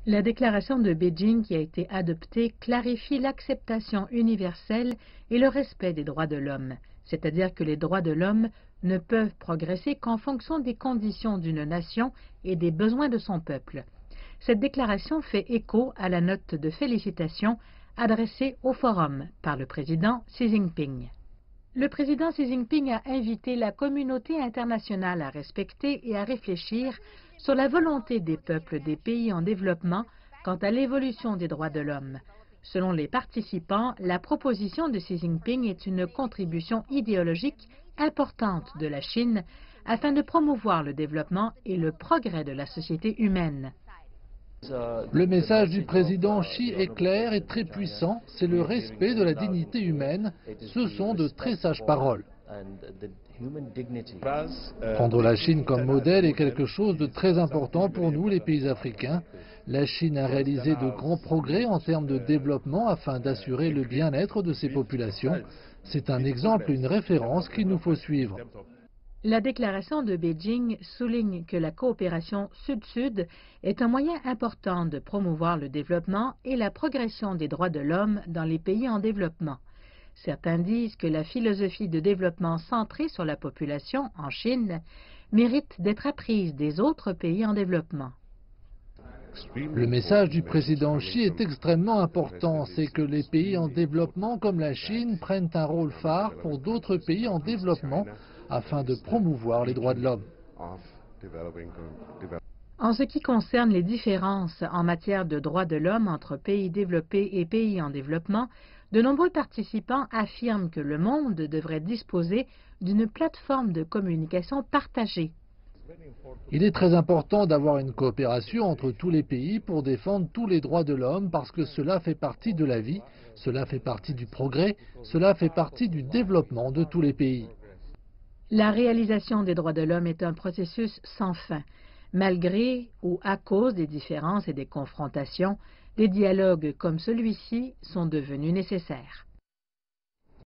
La déclaration de Beijing qui a été adoptée clarifie l'acceptation universelle et le respect des droits de l'homme, c'est-à-dire que les droits de l'homme ne peuvent progresser qu'en fonction des conditions d'une nation et des besoins de son peuple. Cette déclaration fait écho à la note de félicitations adressée au Forum par le président Xi Jinping. Le président Xi Jinping a invité la communauté internationale à respecter et à réfléchir sur la volonté des peuples des pays en développement quant à l'évolution des droits de l'homme. Selon les participants, la proposition de Xi Jinping est une contribution idéologique importante de la Chine afin de promouvoir le développement et le progrès de la société humaine. Le message du président Xi est clair et très puissant, c'est le respect de la dignité humaine. Ce sont de très sages paroles. Prendre la Chine comme modèle est quelque chose de très important pour nous, les pays africains. La Chine a réalisé de grands progrès en termes de développement afin d'assurer le bien-être de ses populations. C'est un exemple, une référence qu'il nous faut suivre. La déclaration de Beijing souligne que la coopération Sud-Sud est un moyen important de promouvoir le développement et la progression des droits de l'homme dans les pays en développement. Certains disent que la philosophie de développement centrée sur la population en Chine mérite d'être apprise des autres pays en développement. Le message du président Xi est extrêmement important, c'est que les pays en développement comme la Chine prennent un rôle phare pour d'autres pays en développement afin de promouvoir les droits de l'homme. En ce qui concerne les différences en matière de droits de l'homme entre pays développés et pays en développement, de nombreux participants affirment que le monde devrait disposer d'une plateforme de communication partagée. Il est très important d'avoir une coopération entre tous les pays pour défendre tous les droits de l'homme parce que cela fait partie de la vie, cela fait partie du progrès, cela fait partie du développement de tous les pays. La réalisation des droits de l'homme est un processus sans fin. Malgré ou à cause des différences et des confrontations, des dialogues comme celui-ci sont devenus nécessaires.